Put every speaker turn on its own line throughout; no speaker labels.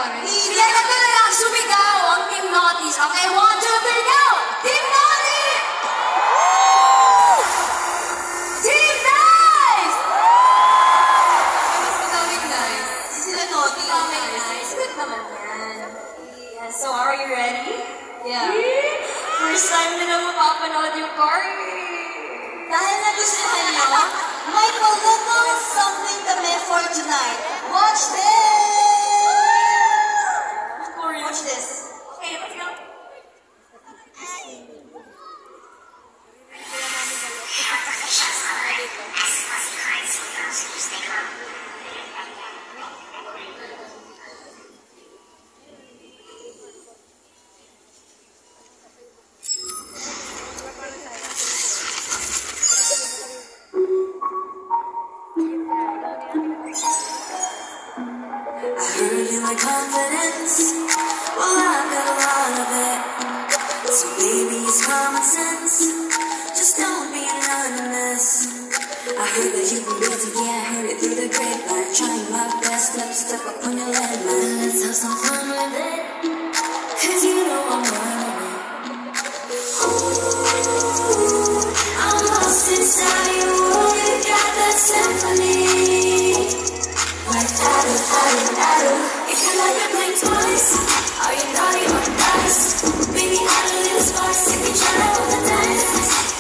nangyari?
Hindi na ko na lang sumigaw ang Team Naughties. Okay, 1, 2, 3, go! Team Naughties! Team Nice!
Mas madaming nice.
Sila Naughty.
Nice. Good naman yan.
Yeah, so are you ready?
Yeah.
First time na lang mapapanood yung Cory.
Dahil nagustuhan nyo, may pagkakang something kami for tonight. Watch this! Watch this.
Okay, let's go.
I heard you like confidence. Well, I've got a lot of it. So baby, it's common sense. Just don't be anonymous. I heard that you've been busy, yeah, I heard it through the grapevine. Trying my best not to step up on your landmine. Let's have some fun with it, 'cause you know I'm running it. Ooh, I'm lost inside you. You got that symphony. Like that, if you like it, blink twice. Are you naughty or nice? Baby, add a little spice. If you try to hold the dice,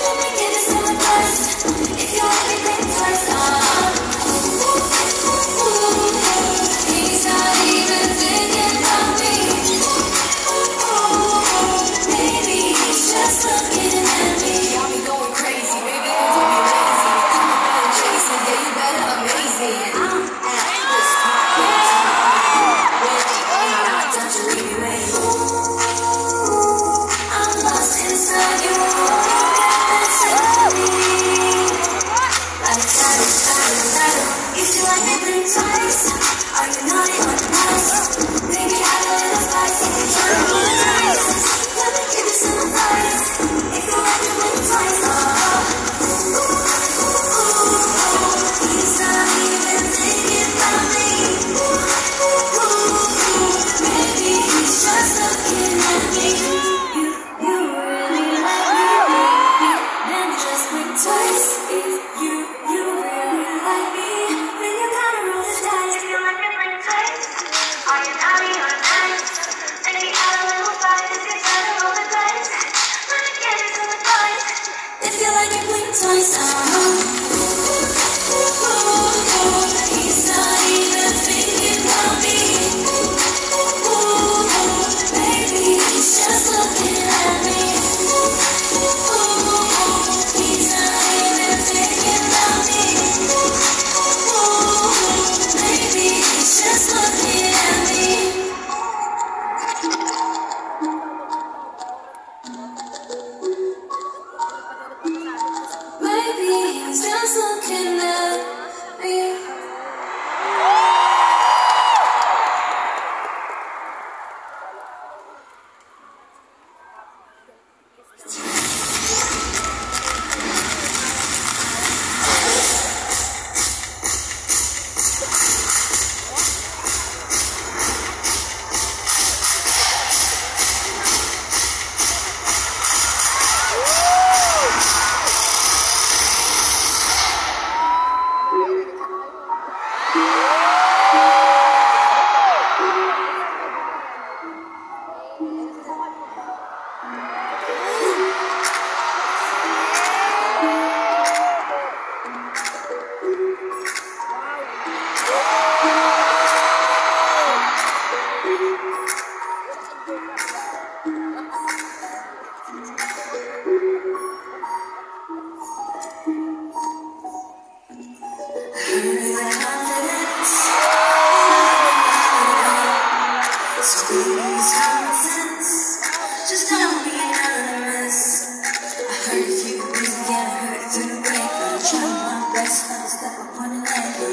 let me give you some advice. If you like it, blink twice. He's not even thinking about me. Maybe he's just looking at me. Got me going crazy, baby. Don't be lazy. Come on and chase me, yeah, you better amaze me. I'm at this point. I'm lost inside you. If you like me, blink twice. Are you naughty or nice? Maybe add a little spice. If you try to roll the dice, let me give you some advice. If you like me, blink twice. He's not even thinking about me. Maybe he's just looking at me. You really like me, baby. Then just blink twice. If you really like me, then you gotta roll the dice. If you like me, blink twice. Are you naughty or nice? Maybe add a little spice. If you try to roll the dice, let me give you some advice. If you like it, blink twice. He's not even thinking about me. Baby, he's just looking at me. He's not even thinking about me. Baby, he's just looking at me. Baby, he's just looking at me.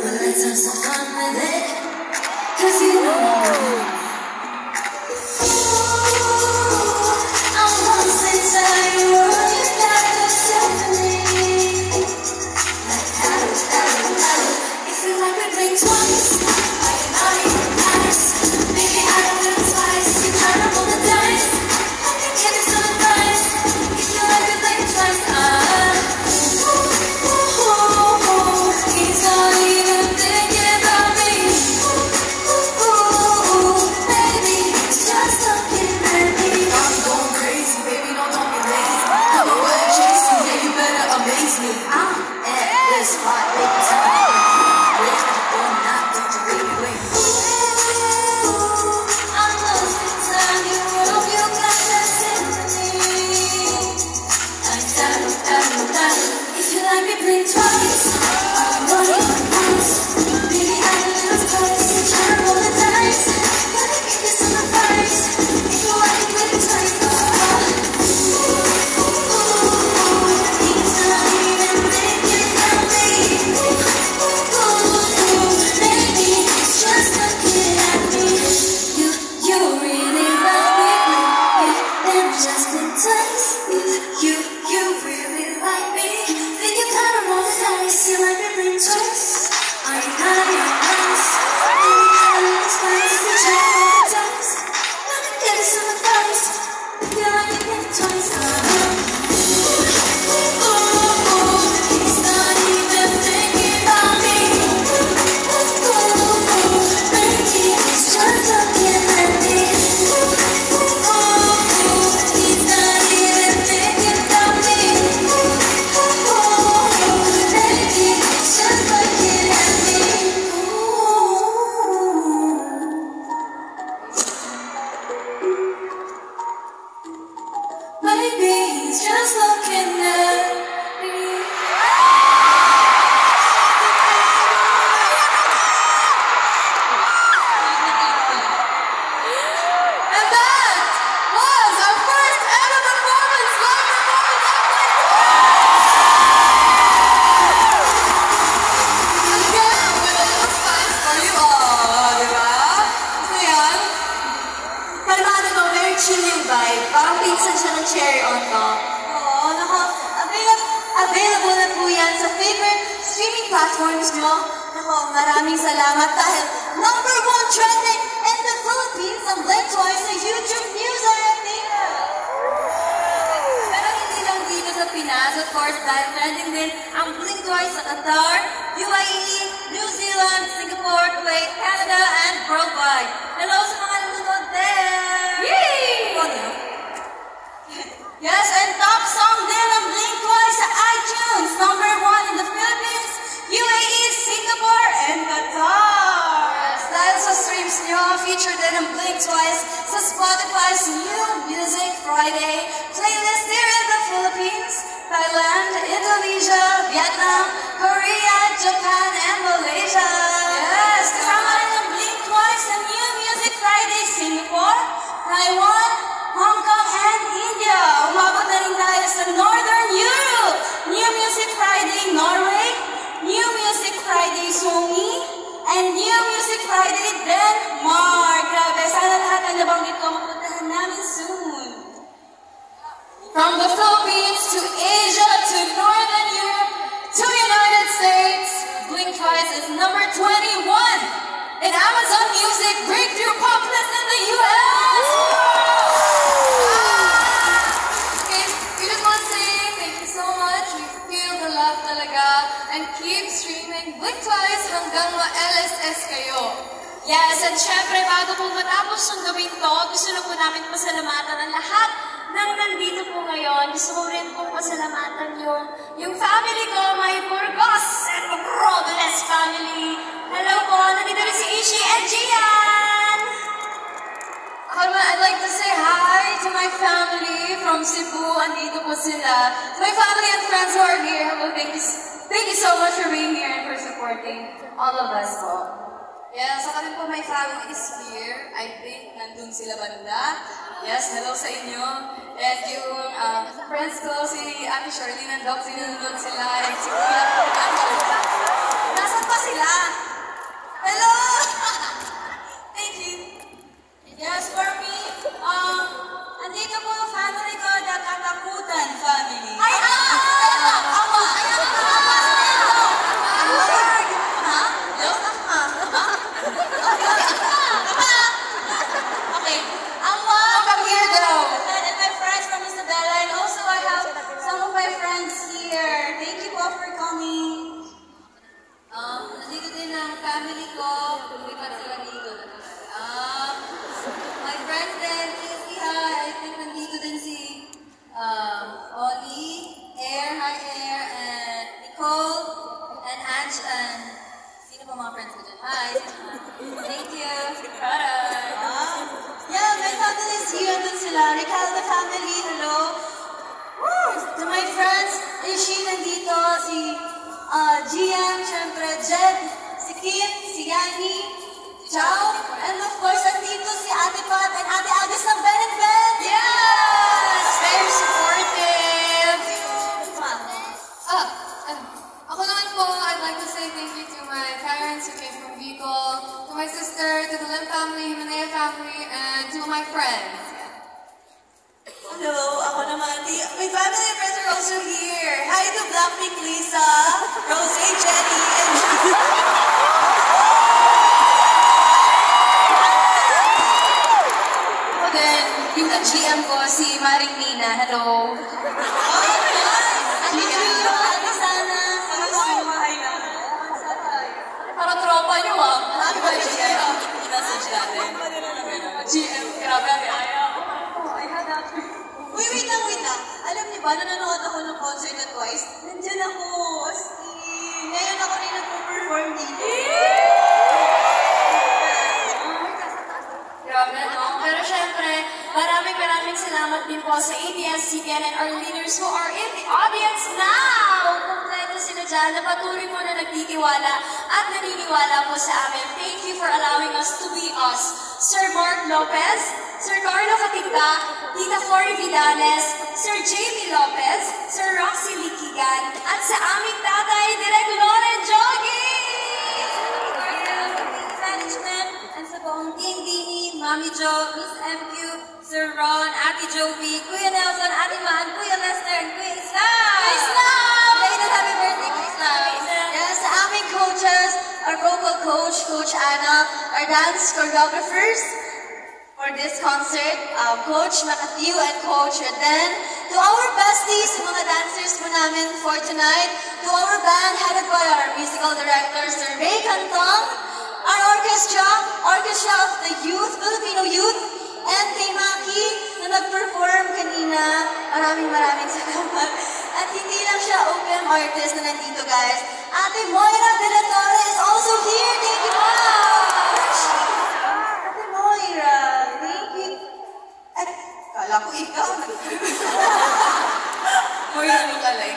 Let's have some fun with it, 'cause you know I'm lost inside you. You got the symphony. Like that. If you like me, blink twice. Are you naughty or nice? Maybe I
Available na po yan sa favorite streaming platforms nyo. Nako, maraming salamat dahil #1 trending in the Philippines ang Blink Twice sa YouTube Music.
Pero hindi lang dito sa Pinas, of course, dahil trending din ang Blink Twice sa Qatar, UAE, New Zealand, Singapore, Kuwait, Canada, and worldwide. Hello sa mga nanonood there! Yay! Yes, and top song din ang Blink Twice sa iTunes, #1 in the Philippines, UAE, Singapore, and Qatar.
Yes, dahil sa streams nyo, feature din ang Blink Twice sa Spotify's New Music Friday playlist here in the Philippines, Thailand, Indonesia, Vietnam, Korea, Japan, and Malaysia.
Yes, kasama rin ang Blink Twice sa New Music Friday, Singapore, Taiwan, Hong Kong, and India. Umabot na rin tayo sa Northern Europe. New Music Friday, Norway, New Music Friday, Sony, and New Music Friday, Denmark. Grabe, sana lahat ang nabanggit ko mapuntahan namin soon. From the Philippines to Asia to Northern Europe to United States, Blink Twice is #21 in Amazon Music Breakthrough Pop List in the US.
Okay, we just want to say thank you so much. We feel the love talaga. And keep streaming Blink Twice hanggang ma-LSS kayo.
Yes, and syempre, bago po matapos ang gawin to, gusto na po namin pasalamatan ang lahat ng nandito po ngayon. Gusto ko rin po pasalamatan yung family ko, my Burgos and Robles family. Hello po, nandito rin si Ishi and Gian.
I'd like to say hi to my family from Cebu. Andito po sila. To my family and friends who are here, well, thank you so much for being here and for supporting all of us po.
Yeah, sa kami po, my family is here. I think nandun sila banda. Yes, hello sa inyo. And yung friends ko, si Ate Charlene and Doc, sinunod sila. And si Kuya, nasan pa sila? Hello! Thank you.
Yes, for me, andito po ang family ko, the Katakutan family.
Ay, ama!
Okay, Ama,
Come here, though.
and my friends from Isabela, and also I have some of my friends here. Thank you all for coming.
Nandito din ang family ko. Lumipat sila dito. My friends din, Kizzy, hi. I think nandito din si Ollie, Air, hi Air, and Nicole, and Ange, and sino pa mga friends ko dyan? Hi. Thank you.
Yeah, my family is here. Andun sila. Recalde family, hello. Woo! To my friends, Ishi nandito, si Gian, syempre, Jed, si Kim, si Yani, Chow, and of course, andito si Ate Pat and Ate Agnes ng Ben and Ben.
Yes! Very supportive. Ako naman po, I'd like to say thank you to my parents who came from Bicol, to my sister, to the Lim family, Himanea family, and to my friends.
Hello, ako naman. My family and friends are also here. Hi to Blackpink Lisa, Rose, Jenny, and
yung GM ko, si Maring Nina. Hello.
Ate sana.
Para tropa nyo ah.
Ano ba GM? I-message natin.
GM, grabe ang ayaw.
Uy, wait lang. Alam niyo ba, nanonood ako ng concert at Twice. Nandiyan ako. As in, ngayon ako rin nagpo-perform dito.
Grabe, no? Pero syempre, maraming salamat din po sa ABS-CBN and our leaders who are in the audience now! Kompleto sila dyan na patuloy po na nagtitiwala at naniniwala po sa amin. Thank you for allowing us to be us. Sir Mark Lopez, Sir Carlo Katinga, Tita Flori Vidanes, Sir Jamie Lopez, Sir Roxy Likigan, at sa aming tatay, Direk Loren Jogi!
Management, and sa buong Team Dini, Mami Jo, Miss MQ, Sir Ron, Ate Jovi, Kuya Nelson, Ate Man, Kuya Lester, and Kuya Islam!
Kuya Islam!
Belated happy birthday, Kuya Islam! Yes, sa aming coaches, our vocal coach, Coach Anna, our dance choreographers for this concert, Coach Matthew and Coach Reden, to our besties, yung mga dancers po namin for tonight, to our band headed by our musical director, Sir Ray Cantong, our orchestra of the youth, Filipino youth, and kay Maki na nag-perform kanina. Maraming salamat. At hindi lang siya open artist na nandito, guys. Ate Moira De La Torre is also here. Thank you much! Ate Moira, thank you. At kala ko ikaw.
Moira Lukalay.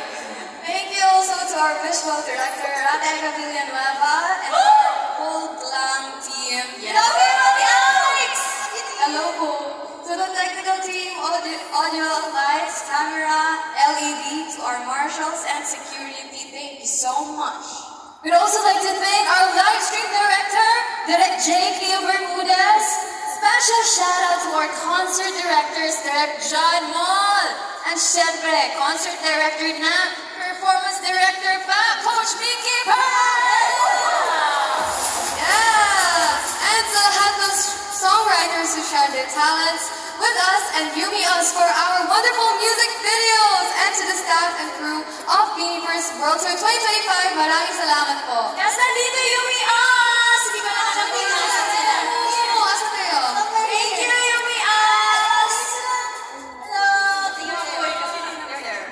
Thank you also to our visual director, Ate Villanueva, and our whole glam team.
Hello, Mami Alex!
Hello po. To the technical team, audio, lights, camera, LED, to our marshals and security, thank you so much. We'd also like to thank our live stream director, Direk J. Cleo Bermudez. Special shout out to our concert directors, Direk John Moll. And syempre, concert director na, performance director pa, Coach Mickey Paz! Yeah! And to the handle songwriters who shared their talents with us and Yumi Us for our wonderful music videos, and to the staff and crew of Beaniverse World Tour 2025, maraming salamat po.
Yes, nandito Yumi Us! Hindi ko nakakapin na sa sila.
Oo, asan kayo?
Thank you, Yumi Us! Hello! Thank you.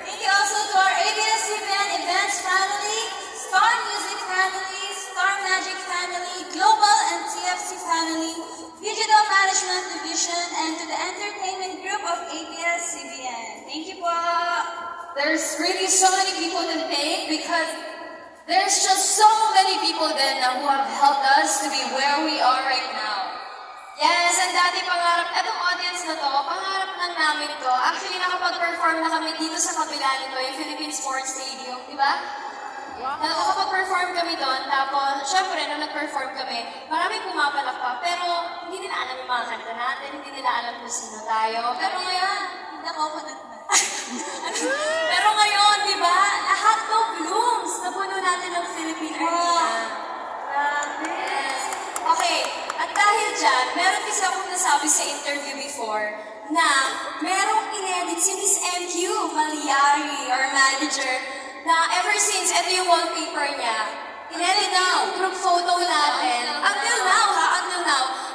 Thank you also to our ABS-CBN Events family, Star Music family, Star Magic family, Global and TFC family, Digital Management Division, and to the entertainment group of ABS-CBN. Thank you po!
There's really so many people to thank because there's just so many people then who have helped us to be where we are right now.
Yes, and dati pangarap, etong audience na to, pangarap lang namin to. Actually, nakapag-perform na kami dito sa kabila nito, yung Philippine Sports Stadium, di ba? Nakapag-perform kami doon, tapos, syempre, nung nag-perform kami, maraming pumapalakpak, pero hindi nila alam yung mga kanta natin, hindi nila alam kung sino tayo. Pero ngayon,
Hindi ako na.
pero ngayon, di ba, lahat to blooms, napuno natin ng Philippine Arena. Yes. Okay, at dahil dyan, meron kasi akong nasabi sa interview before na merong inedit si Miss MQ Malyari, our manager, na ever since, ito yung wallpaper niya. Inedit niya yung group photo natin. Until now,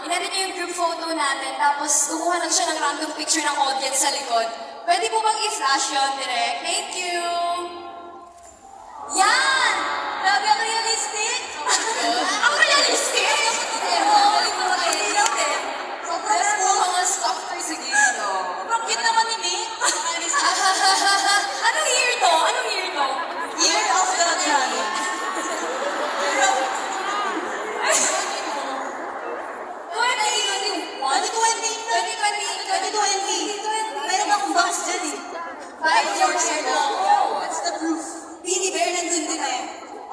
inedit niya yung group photo natin, tapos kumuha lang siya ng random picture ng audience sa likod. Pwede po bang i-flash yun, Direk? Thank you! Yan! Grabe ang realistic! Ang realistic?
Sobrang po mga softer sa gilid.
Bakit naman ni Ming?
Anong year to? Anong year to?
Year of the Dragon. 2020. Meron akong box dyan eh.
5 years ago.
What's the proof? Beanie Bear nandun din eh.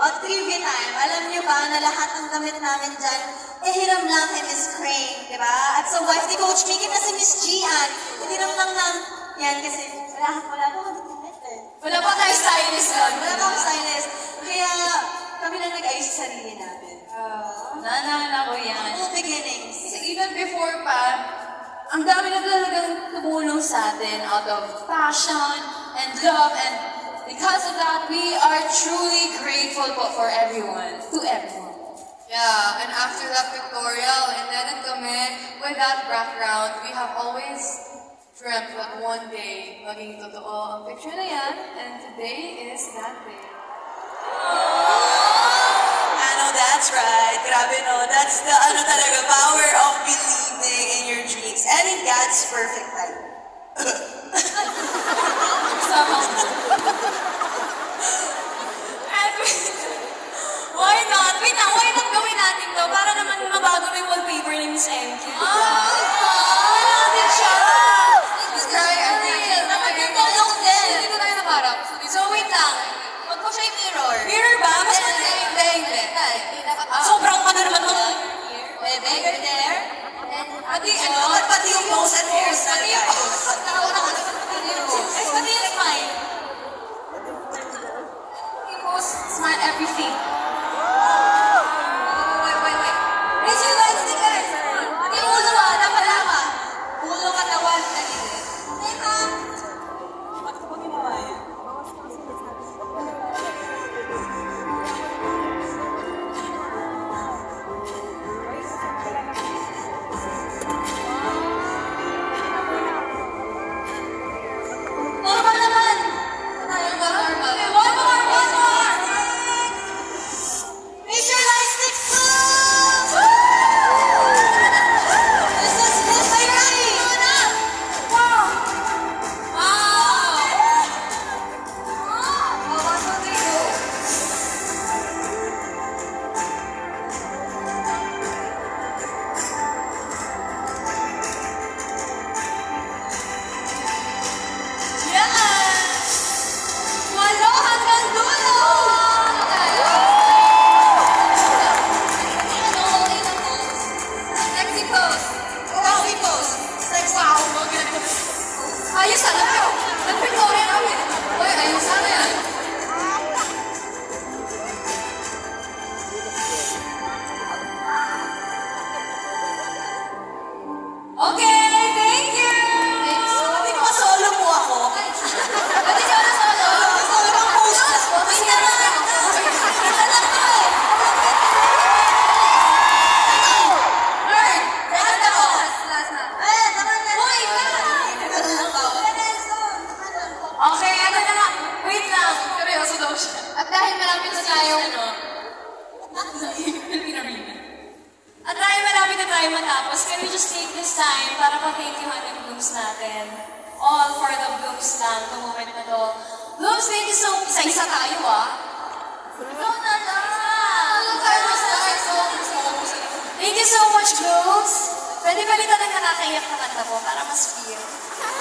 O, trivia time. Alam niyo ba na lahat ng damit namin dyan, hiram lang kay Miss Crane, di ba? At sa wife ni Coach Mickey na si Miss Gian, hiram lang ng, yan kasi, wala pa akong damit eh.
Wala pa tayo stylist nun.
Wala pa akong stylist. Kaya, kami lang nag-ayos sa sarili namin.
Naalala ko yan.
All beginnings.
Kasi even before pa,
ang dami na talagang tumulong sa atin out of passion and love, and because of that, we are truly grateful for everyone, to everyone.
Yeah, and after that pictorial, indebted kami with that background, we have always dreamt that one day, maging totoo ang picture na yan, and today is that day.
I know that's right. Grabe no. That's the talaga power of believing in your dreams and in God's perfect time.
Why not? Wait na, why not gawin natin to? Para naman mabago na yung wallpaper ni Miss MQ. Gawin natin siya.
Let's try everything.
Magandang din.
Hindi ko tayo nakarap.
So wait lang. Wag mo siya yung mirror.
Mirror ba? Mas
Hindi.
Sobrang naman mo.
Bebe, you're there.
Pati yung pose and hairstyle.
Pati yung smile. Smile everything. Wait. Raise your lights, guys. Pati yung ulo ba? Napalama. Ulo, katawan, dalili. Teka.
Bakit mo ginawa yan?
Normal naman.
Normal.
Okay, one more. Raise your lights, next This is my ready. Wow.
What will they do?
Yes! Walo hanggang dulo!
Sexy pose.
Coffee pose. Sex wow.
Ayos sana kayo. Nag-pictorial namin. Uy, ayos sana yan.
Okay, thank you!
Sabi ko, solo po ako.
Pati siya na solo.
Solo kang pose na.
Wait na lang! Isa lang to eh!
Bird. Second ako. Last na.
Uy, okay, ano na nga? Wait lang.
Seryoso daw siya. At dahil malapit na tayong
At dahil malapit na tayo matapos, can we just take this time para pa-thank you yung Blooms natin? All for the Blooms lang, the moment na to. Blooms, thank you so much. Isa-isa tayo Ikaw na lang. Thank you so much, Blooms. Pwede palitan ng nakakaiyak na kanta ko para mas feel.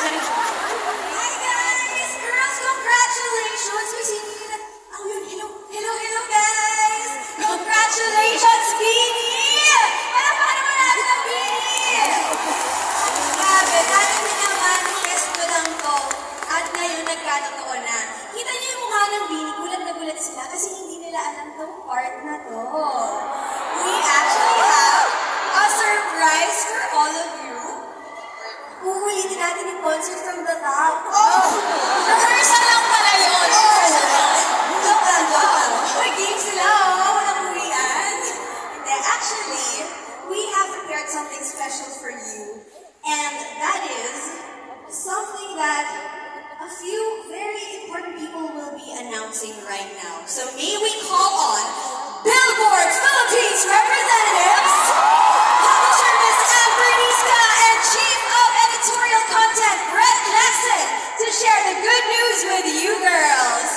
Hi guys! Girls, congratulations! May singing na... Oh, yun. Hello guys! Congratulations, Beanie! Palakpakan naman natin ang Beanie! Grabe, dati minamanifest ko lang to. At ngayon, nagkatotoo na. Kita niyo yung mukha ng Beanie, gulat na gulat sila kasi hindi nila alam tong part na to. We actually have a surprise for all of you. Uulitin natin yung concert from the top.
Rehearsal lang pala yun.
Joke lang. May game sila, walang uwian. Hindi, actually, we have prepared something special for you. And that is something that a few very important people will be announcing right now. So may we call on Billboard Philippines representatives, publisher Miss Anne Bernisca, and Chief of Editorial Content Brett Jackson, to share the good news with you girls.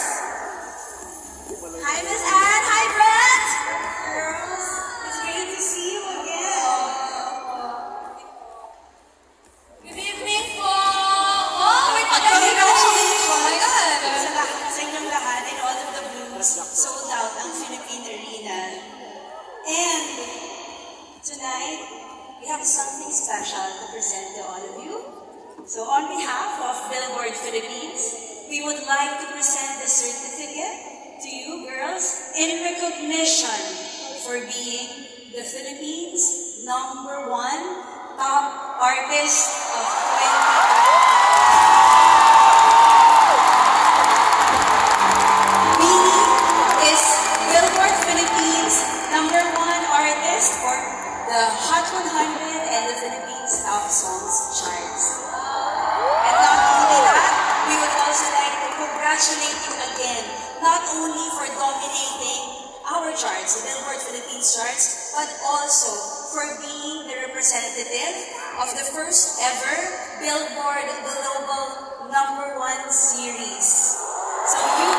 Hi Miss Anne, hi Brett. Girls, it's great to see you again.
Good evening po. Oh, may pagaling
Congratulations.
Oh my God.
Sa inyong lahat and all of the Blooms sold out ang Philippine Arena. And tonight, we have something special to present to all of you. So on behalf of Billboard Philippines, we would like to present the certificate to you girls in recognition for being the Philippines' #1 top artist charts, but also for being the representative of the first ever Billboard Global #1 series. So you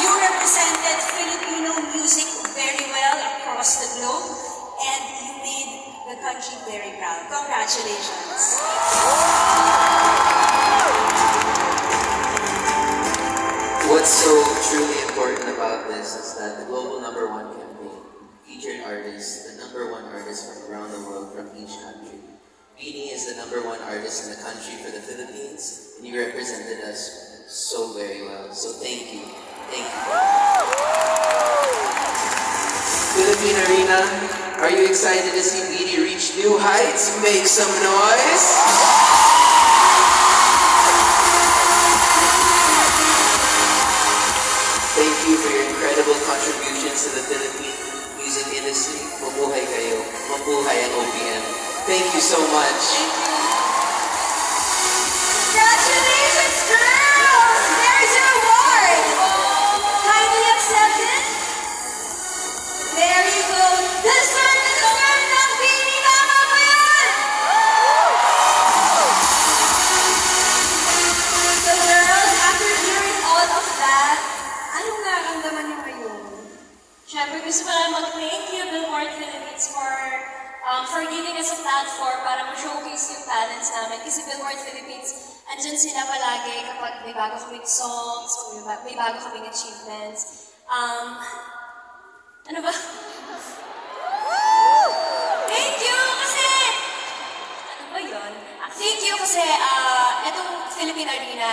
represented Filipino music very well across the globe, and you made the country very proud. Congratulations.
What's so truly important about this is that the global #1 campaign featured artists, the #1 artists from around the world from each country. Beanie is the #1 artist in the country for the Philippines, and you represented us so very well. So thank you. Thank you. Philippine Arena, are you excited to see Beanie reach new heights? Make some noise! Thank you for your incredible contributions to the Philippine music industry. Mabuhay kayo. Mabuhay ang OPM. Thank you so much.
Congratulations, girls! There's your award! Kindly accept it. There you go. Deserve ng Beanie. Tama ba yan? So girls, after hearing all of that, anong nararamdaman niyo ngayon?
Siyempre, gusto ko lang mag-thank you, Billboard Philippines, for giving us a platform para ma-showcase yung talents namin. Kasi Billboard Philippines, andyan sila palagi kapag may bago kaming songs, may bago kaming achievements. Ano ba? Thank you kasi... Ano ba yun? Thank you kasi itong Philippine Arena,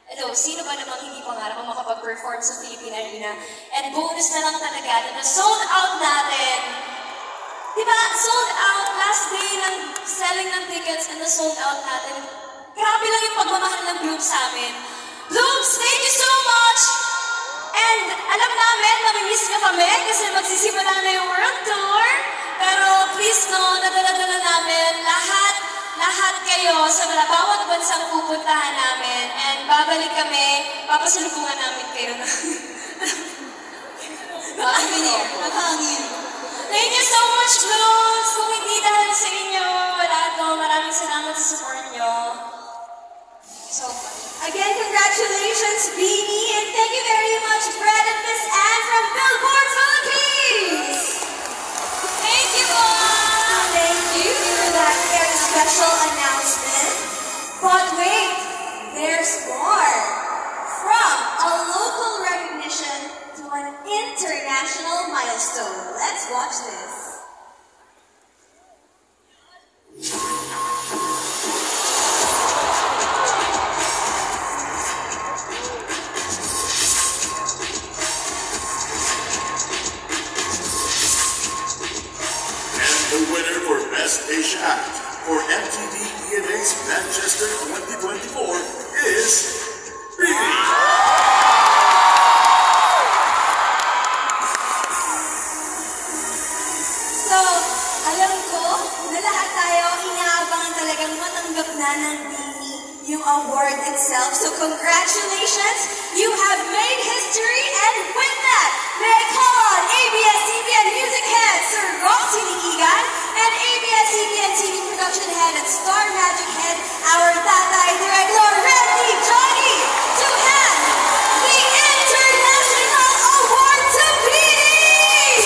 ito, sino ba namang hindi pangarap ang makapag-perform sa Philippine Arena? And bonus na lang talaga na sold out natin. Diba? Sold out. Last day ng selling ng tickets and na-sold out natin. Grabe lang yung pagmamahal ng Blooms sa amin. Blooms, thank you so much! And alam namin, mamimiss nyo kami kasi magsisimula na yung World Tour. Pero please no, nadala-dala namin lahat kayo sa bawat bansang pupuntahan namin. And babalik kami, papasalubungan namin kayo na.
Naghangin.
Thank you so much, Blooms! Kung hindi dahil sa inyo, wala to. Maraming salamat sa support nyo. So
Again, congratulations, Beanie, and thank you very much, Brad and Miss Anne from Billboard Philippines!
thank you all!
Thank you for that very special announcement. But wait, there's more. From a local recognition to an international milestone. Let's watch this.
The winner for Best Asia Act for MTV EMA's Manchester 2024 is Beanie.
So, alam ko na lahat tayo inaabangan talagang matanggap na ng Beanie yung award itself. So, congratulations! You have made history, and with that, may I call on ABS-CBN Music Head, Sir Roxy Nikigan, and ABS-CBN TV Production Head and Star Magic Head, our Tatay Director, Randy Johnny, to hand the International Award to Beanie!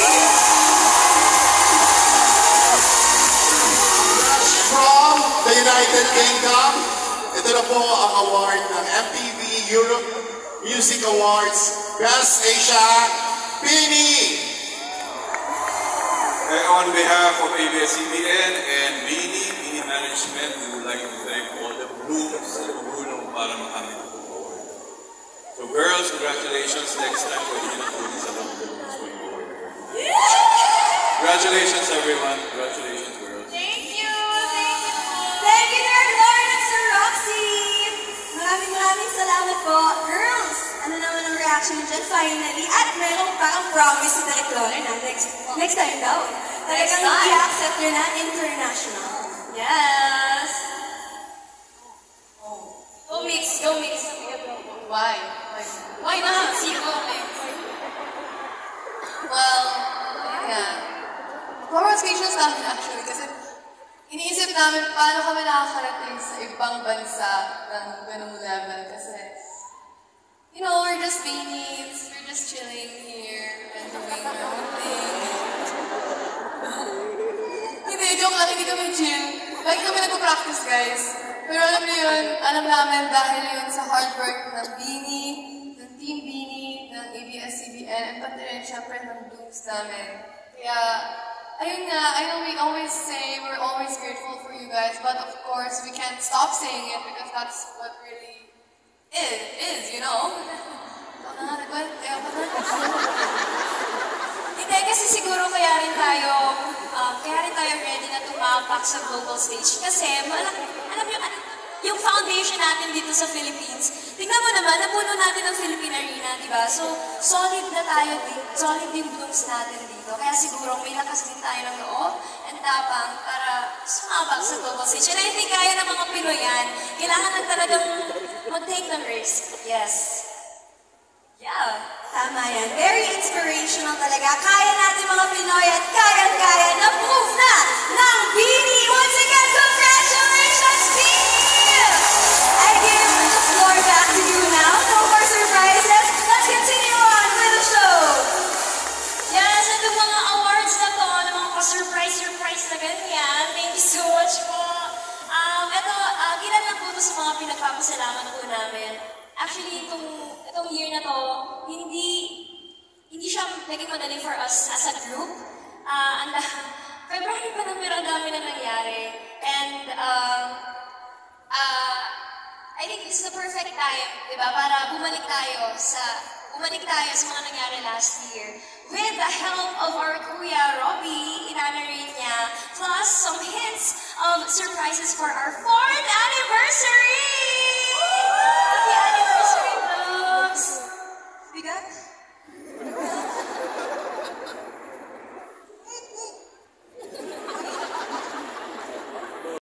From the United Kingdom, ito na po ang award ng MTV Europe Music Awards Best Asia Act, Beanie.
On behalf of ABS-CBN and Beanie Management, we would like to thank all the Blooms sa tumulong para makamit ang award. So girls, congratulations. Next time, pwede nyo na tuloy sa loob ng Blooms going forward. Congratulations everyone. Congratulations girls.
Thank you! Thank you!
Thank you, Nerd Lord and Sir Roxy! Maraming salamat po. Girls, ano naman ang reaction nyo dyan finally? At meron parang promise si Direk Loner na next time daw. Talagang i-accept nyo na international.
Yes! Go mix! Go mix! Why? Why not? Sino?
Well, yeah. Sobrang speechless namin actually kasi iniisip namin paano kami nakakarating sa ibang bansa ng ganung level kasi you know, we're just beanies, we're just chilling here and doing our own thing. Hindi, joke lang, hindi kami chill. Lagi kami nagpa-practice, guys. Pero alam niyo yun, alam namin dahil yun sa hard work ng Beanie, ng Team Beanie, ng ABS-CBN, and pati rin syempre ng Dukes namin. Kaya, ayun nga, I know we always say we're always grateful for you guys, but of course, we can't stop saying it because that's what really is, you know?
Hindi, kasi siguro kaya rin tayo ready na tumapak sa global stage. Kasi, alam niyo, yung foundation natin dito sa Philippines, tingnan mo naman, napuno natin ang Philippine Arena, di ba? So, solid na tayo dito, solid yung blooms natin dito. Kaya siguro may lakas din tayo ng loob and tapang para sumabak sa global stage. And I think kaya ng mga Pinoy yan, kailangan lang talagang mag-take ng risk. Yes. Yeah, tama yan. Very inspirational talaga. Kaya natin mga Pinoy at kayang-kaya na proof na ng Beanie. Once again, congratulations, Beanie! I give the floor back to you now. No more surprises. Let's continue on with the show. Yes, at yung mga awards na to, ng mga pa-surprise na ganyan. Thank you so much po. Ilan lang po ito sa mga pinagpapasalamat po namin. Actually, itong year na to, hindi siya naging madali for us as a group. February pa lang pero ang dami na nangyari. And I think this is the perfect time, di ba, para bumalik tayo sa mga nangyari last year. With the help of our Kuya Robbie, inanarate niya, plus some hints of surprises for our 4th anniversary!